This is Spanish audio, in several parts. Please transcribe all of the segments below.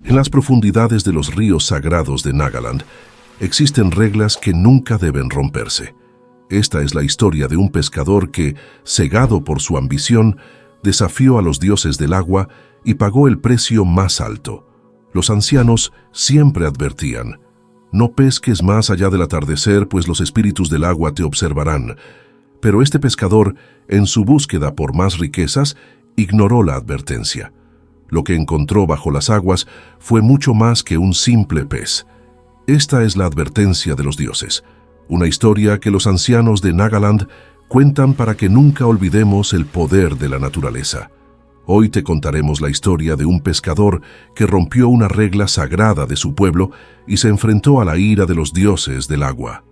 En las profundidades de los ríos sagrados de Nagaland existen reglas que nunca deben romperse. Esta es la historia de un pescador que, cegado por su ambición, desafió a los dioses del agua y pagó el precio más alto. Los ancianos siempre advertían: no pesques más allá del atardecer, pues los espíritus del agua te observarán. Pero este pescador, en su búsqueda por más riquezas, ignoró la advertencia. Lo que encontró bajo las aguas fue mucho más que un simple pez. Esta es la advertencia de los dioses, una historia que los ancianos de Nagaland cuentan para que nunca olvidemos el poder de la naturaleza. Hoy te contaremos la historia de un pescador que rompió una regla sagrada de su pueblo y se enfrentó a la ira de los dioses del agua.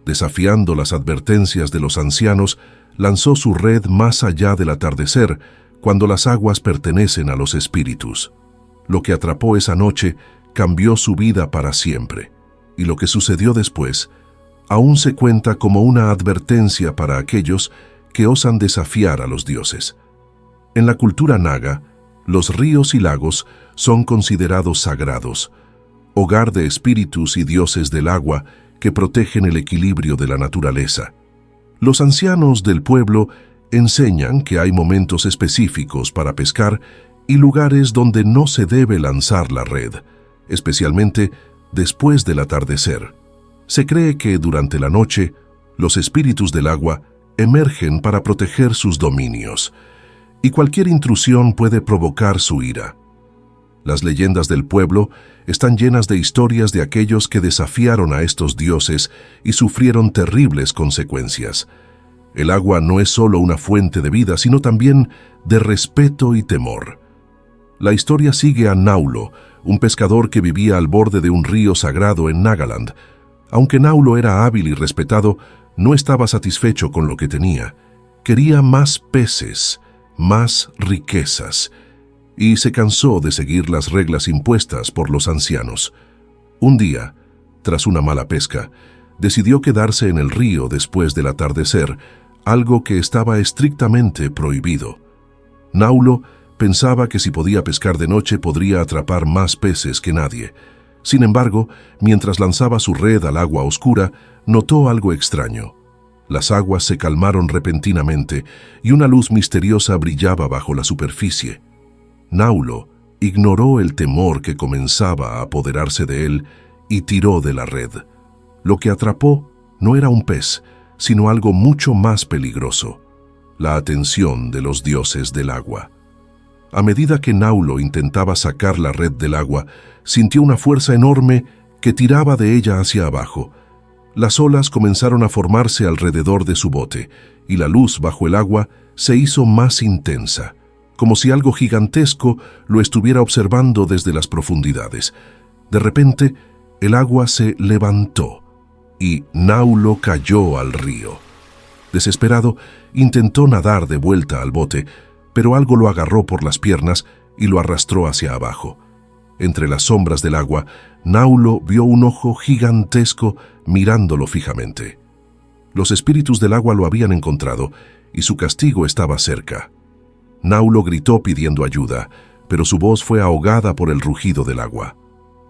Desafiando las advertencias de los ancianos, lanzó su red más allá del atardecer, cuando las aguas pertenecen a los espíritus. Lo que atrapó esa noche cambió su vida para siempre, y lo que sucedió después aún se cuenta como una advertencia para aquellos que osan desafiar a los dioses. En la cultura naga, los ríos y lagos son considerados sagrados, hogar de espíritus y dioses del agua que protegen el equilibrio de la naturaleza. Los ancianos del pueblo enseñan que hay momentos específicos para pescar y lugares donde no se debe lanzar la red, especialmente después del atardecer. Se cree que durante la noche, los espíritus del agua emergen para proteger sus dominios, y cualquier intrusión puede provocar su ira. Las leyendas del pueblo están llenas de historias de aquellos que desafiaron a estos dioses y sufrieron terribles consecuencias. El agua no es solo una fuente de vida, sino también de respeto y temor. La historia sigue a Naulo, un pescador que vivía al borde de un río sagrado en Nagaland. Aunque Naulo era hábil y respetado, no estaba satisfecho con lo que tenía. Quería más peces, más riquezas, y se cansó de seguir las reglas impuestas por los ancianos. Un día, tras una mala pesca, decidió quedarse en el río después del atardecer, algo que estaba estrictamente prohibido. Naulo pensaba que si podía pescar de noche podría atrapar más peces que nadie. Sin embargo, mientras lanzaba su red al agua oscura, notó algo extraño. Las aguas se calmaron repentinamente y una luz misteriosa brillaba bajo la superficie. Naulo ignoró el temor que comenzaba a apoderarse de él y tiró de la red. Lo que atrapó no era un pez, sino algo mucho más peligroso: la atención de los dioses del agua. A medida que Naulo intentaba sacar la red del agua, sintió una fuerza enorme que tiraba de ella hacia abajo. Las olas comenzaron a formarse alrededor de su bote, y la luz bajo el agua se hizo más intensa, como si algo gigantesco lo estuviera observando desde las profundidades. De repente, el agua se levantó, y Naulo cayó al río. Desesperado, intentó nadar de vuelta al bote, pero algo lo agarró por las piernas y lo arrastró hacia abajo. Entre las sombras del agua, Naulo vio un ojo gigantesco mirándolo fijamente. Los espíritus del agua lo habían encontrado y su castigo estaba cerca. Naulo gritó pidiendo ayuda, pero su voz fue ahogada por el rugido del agua.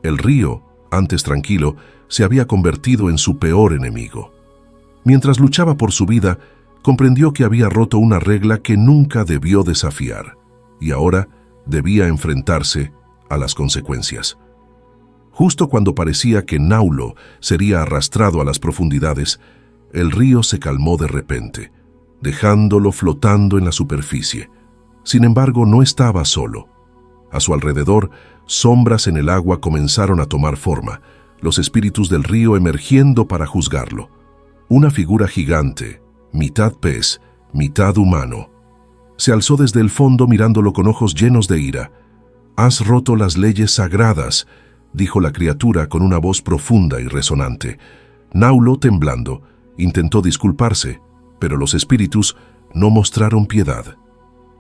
El río, antes tranquilo, se había convertido en su peor enemigo. Mientras luchaba por su vida, comprendió que había roto una regla que nunca debió desafiar, y ahora debía enfrentarse a las consecuencias. Justo cuando parecía que Naulo sería arrastrado a las profundidades, el río se calmó de repente, dejándolo flotando en la superficie. Sin embargo, no estaba solo. A su alrededor, sombras en el agua comenzaron a tomar forma, los espíritus del río emergiendo para juzgarlo. Una figura gigante, mitad pez, mitad humano, se alzó desde el fondo mirándolo con ojos llenos de ira. «Has roto las leyes sagradas», dijo la criatura con una voz profunda y resonante. Naulo, temblando, intentó disculparse, pero los espíritus no mostraron piedad.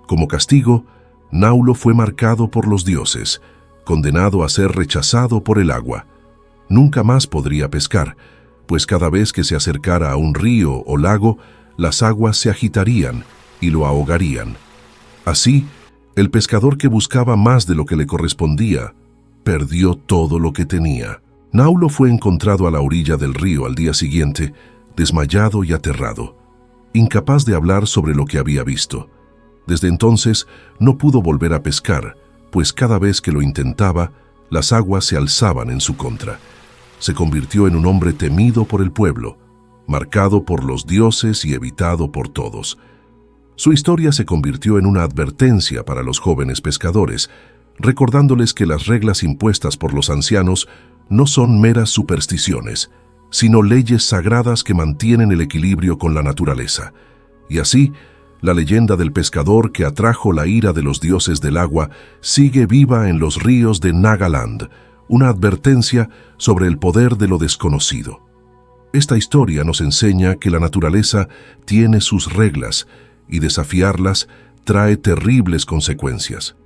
Como castigo, Naulo fue marcado por los dioses, condenado a ser rechazado por el agua. Nunca más podría pescar, pues cada vez que se acercara a un río o lago, las aguas se agitarían y lo ahogarían. Así, el pescador que buscaba más de lo que le correspondía, perdió todo lo que tenía. Naulo fue encontrado a la orilla del río al día siguiente, desmayado y aterrado, incapaz de hablar sobre lo que había visto. Desde entonces no pudo volver a pescar, pues cada vez que lo intentaba, las aguas se alzaban en su contra. Se convirtió en un hombre temido por el pueblo, marcado por los dioses y evitado por todos. Su historia se convirtió en una advertencia para los jóvenes pescadores, recordándoles que las reglas impuestas por los ancianos no son meras supersticiones, sino leyes sagradas que mantienen el equilibrio con la naturaleza. Y así, la leyenda del pescador que atrajo la ira de los dioses del agua sigue viva en los ríos de Nagaland, una advertencia sobre el poder de lo desconocido. Esta historia nos enseña que la naturaleza tiene sus reglas y desafiarlas trae terribles consecuencias.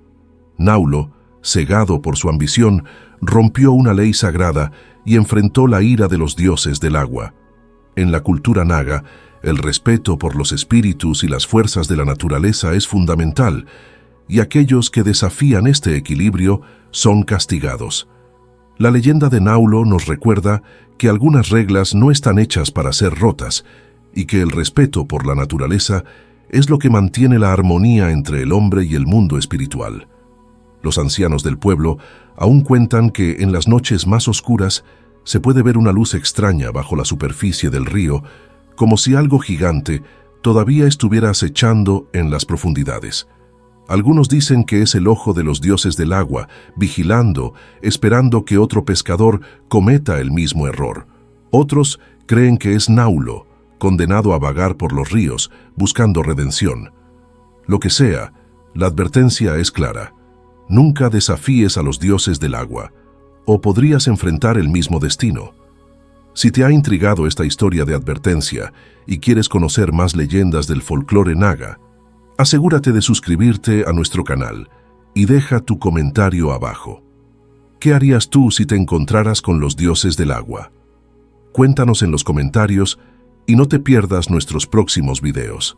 Naulo, cegado por su ambición, rompió una ley sagrada y enfrentó la ira de los dioses del agua. En la cultura naga, el respeto por los espíritus y las fuerzas de la naturaleza es fundamental, y aquellos que desafían este equilibrio son castigados. La leyenda de Naulo nos recuerda que algunas reglas no están hechas para ser rotas, y que el respeto por la naturaleza es lo que mantiene la armonía entre el hombre y el mundo espiritual. Los ancianos del pueblo aún cuentan que en las noches más oscuras se puede ver una luz extraña bajo la superficie del río, como si algo gigante todavía estuviera acechando en las profundidades. Algunos dicen que es el ojo de los dioses del agua, vigilando, esperando que otro pescador cometa el mismo error. Otros creen que es Naulo, condenado a vagar por los ríos, buscando redención. Lo que sea, la advertencia es clara. Nunca desafíes a los dioses del agua, o podrías enfrentar el mismo destino. Si te ha intrigado esta historia de advertencia y quieres conocer más leyendas del folclore naga, asegúrate de suscribirte a nuestro canal y deja tu comentario abajo. ¿Qué harías tú si te encontraras con los dioses del agua? Cuéntanos en los comentarios y no te pierdas nuestros próximos videos.